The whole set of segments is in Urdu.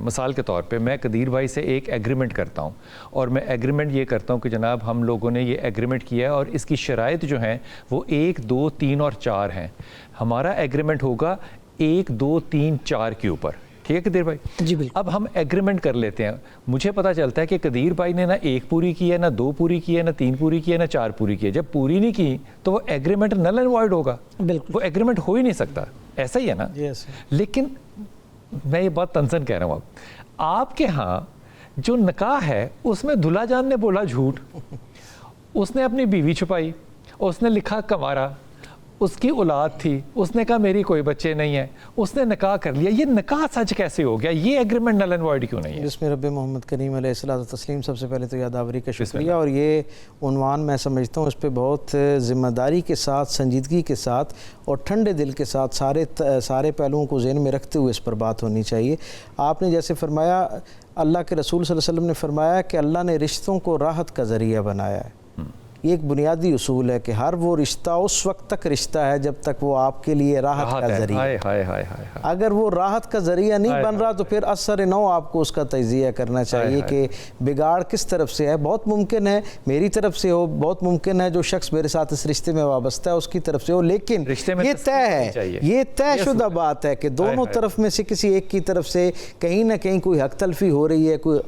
مثال کے طور پہ میں قدیر بھائی سے ایک ایگریمنٹ کرتا ہوں اور میں ایگریمنٹ یہ کرتا ہوں کہ جناب ہم لوگوں نے یہ ایگریمنٹ کیا ہے اور اس کی شرائط جو ہیں وہ 1 2 3 اور 4 ہیں. ہمارا ایگریمنٹ ہوگا 1 2 3 4 کے اوپر. ٹھیک ہے قدیر بھائی؟ جی بالکل. اب ہم ایگریمنٹ کر لیتے ہیں. مجھے پتہ چلتا ہے کہ قدیر بھائی نے نہ 1 پوری کی ہے، نہ 2 پوری کی ہے، نہ 3 پوری کی ہے، نہ 4 پوری کی ہے. جب پوری نہیں کی تو وہ ایگریمنٹ نل اینڈ وائڈ ہوگا. بالکل وہ ایگریمنٹ ہو ہی نہیں سکتا. ایسا ہی ہے نا؟ لیکن میں یہ بات تنزن کہہ رہا ہوں. اب آپ کے ہاں جو نکاح ہے اس میں دلہا جان نے بولا جھوٹ، اس نے اپنی بیوی چھپائی، اس نے لکھا کنوارا، اس کی اولاد تھی، اس نے کہا میری کوئی بچے نہیں ہے، اس نے نکاح کر لیا. یہ نکاح سچ کیسے ہو گیا؟ یہ ایگریمنٹ نل اینڈ وائڈ کیوں نہیں ہے؟ بسم رب محمد کریم علیہ الصلوۃ والتسلیم. سب سے پہلے تو یادآوری کا شکریہ. اور یہ عنوان میں سمجھتا ہوں اس پہ بہت ذمہ داری کے ساتھ، سنجیدگی کے ساتھ اور ٹھنڈے دل کے ساتھ سارے پہلوؤں کو ذہن میں رکھتے ہوئے اس پر بات ہونی چاہیے. آپ نے جیسے فرمایا، اللہ کے رسول صلی اللہ علیہ وسلم نے فرمایا کہ اللہ نے رشتوں کو راحت کا ذریعہ بنایا ہے. یہ ایک بنیادی اصول ہے کہ ہر وہ رشتہ اس وقت تک رشتہ ہے جب تک وہ آپ کے لیے راحت کا ذریعہ ہے. اگر وہ راحت کا ذریعہ نہیں بن رہا تو پھر اثر نو آپ کو اس کا تجزیہ کرنا چاہیے کہ بگاڑ کس طرف سے ہے. بہت ممکن ہے میری طرف سے ہو، بہت ممکن ہے جو شخص میرے ساتھ اس رشتے میں وابستہ ہے اس کی طرف سے ہو، لیکن یہ طے ہے، یہ طے شدہ بات ہے کہ دونوں طرف میں سے کسی ایک کی طرف سے کہیں نہ کہیں کوئی حق تلفی ہو رہی ہے، کوئی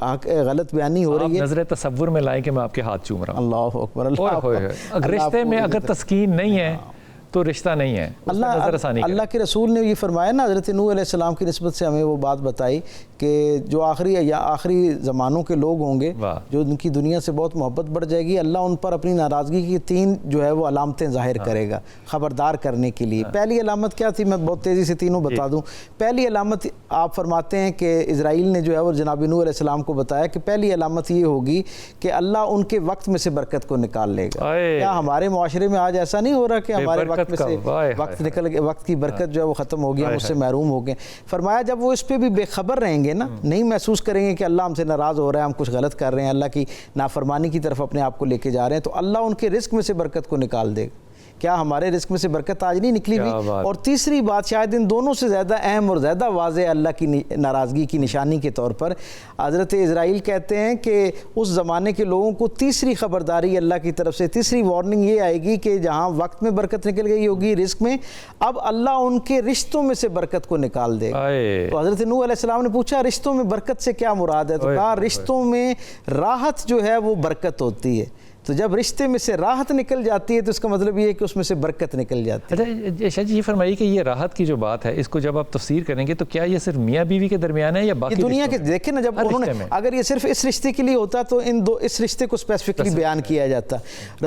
غلط بیانی ہو رہی ہے. نظر تصور میں لائیں کہ میں آپ کے ہاتھ چوم رہا ہوں. اللہ اکبر. رشتے میں اگر تسکین نہیں ہے تو رشتہ نہیں ہے. اللہ کے رسول نے یہ فرمایا نا، حضرت نوح علیہ السلام کی نسبت سے ہمیں وہ بات بتائی کہ جو آخری زمانوں کے لوگ ہوں گے جو ان کی دنیا سے بہت محبت بڑھ جائے گی، اللہ ان پر اپنی ناراضگی کی 3 جو ہے وہ علامتیں ظاہر کرے گا خبردار کرنے کے لیے. پہلی علامت کیا تھی؟ میں بہت تیزی سے تینوں بتا دوں. پہلی علامت آپ فرماتے ہیں کہ اسرائیل نے جو ہے وہ جناب نوح علیہ السلام کو بتایا کہ پہلی علامت یہ ہوگی کہ اللہ ان کے وقت میں سے برکت کو نکال لے گا. کیا ہمارے معاشرے میں آج ایسا نہیں ہو رہا کہ ہمارے وقت میں سے وقت نکل گیا، وقت کی برکت جو ہے وہ ختم ہو گیا، ہم اس سے محروم ہو گئے. فرمایا جب وہ اس پہ بھی بے خبر رہیں گے نا، نہیں محسوس کریں گے کہ اللہ ہم سے ناراض ہو رہا ہے، ہم کچھ غلط کر رہے ہیں، اللہ کی نافرمانی کی طرف اپنے آپ کو لے کے جا رہے ہیں، تو اللہ ان کے رزق میں سے برکت کو نکال دے گا. کیا ہمارے رزق میں سے برکت آج نہیں نکلی ہوئی؟ اور تیسری بات شاید ان دونوں سے زیادہ اہم اور زیادہ واضح اللہ کی ناراضگی کی نشانی کے طور پر حضرت اسرائیل کہتے ہیں کہ اس زمانے کے لوگوں کو تیسری خبرداری اللہ کی طرف سے، تیسری وارننگ یہ آئے گی کہ جہاں وقت میں برکت نکل گئی ہوگی رزق میں، اب اللہ ان کے رشتوں میں سے برکت کو نکال دے گا. تو حضرت نوح علیہ السلام نے پوچھا رشتوں میں برکت سے کیا مراد ہے؟ تو کہا رشتوں میں راحت جو ہے وہ برکت ہوتی ہے. تو جب رشتے میں سے راحت نکل جاتی ہے تو اس کا مطلب یہ ہے کہ اس میں سے برکت نکل جاتی ہے. اچھا شاہ جی یہ فرمائیے کہ یہ راحت کی جو بات ہے اس کو جب آپ تفسیر کریں گے تو کیا یہ صرف میاں بیوی کے درمیان ہے یا باقی دنیا کے؟ دیکھیں نا، جب انہوں نے اگر یہ صرف اس رشتے کے لیے ہوتا تو اس رشتے کو اسپیسیفکلی بیان کیا جاتا.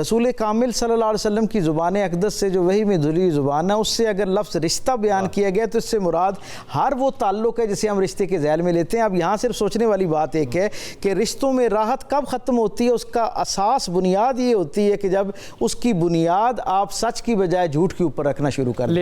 رسول کامل صلی اللہ علیہ وسلم کی زبان اقدس سے جو وحی میں دھلی زبان ہے، اس سے اگر لفظ رشتہ بیان کیا گیا تو اس سے مراد ہر وہ تعلق ہے جسے ہم رشتے کے ذیل میں لیتے ہیں. اب یہاں صرف سوچنے والی بات ایک ہے کہ رشتوں میں راحت کب ختم ہوتی ہے؟ اس کا اساس بنیاد یہ ہوتی ہے کہ جب اس کی بنیاد آپ سچ کی بجائے جھوٹ کے اوپر رکھنا شروع کر دیں.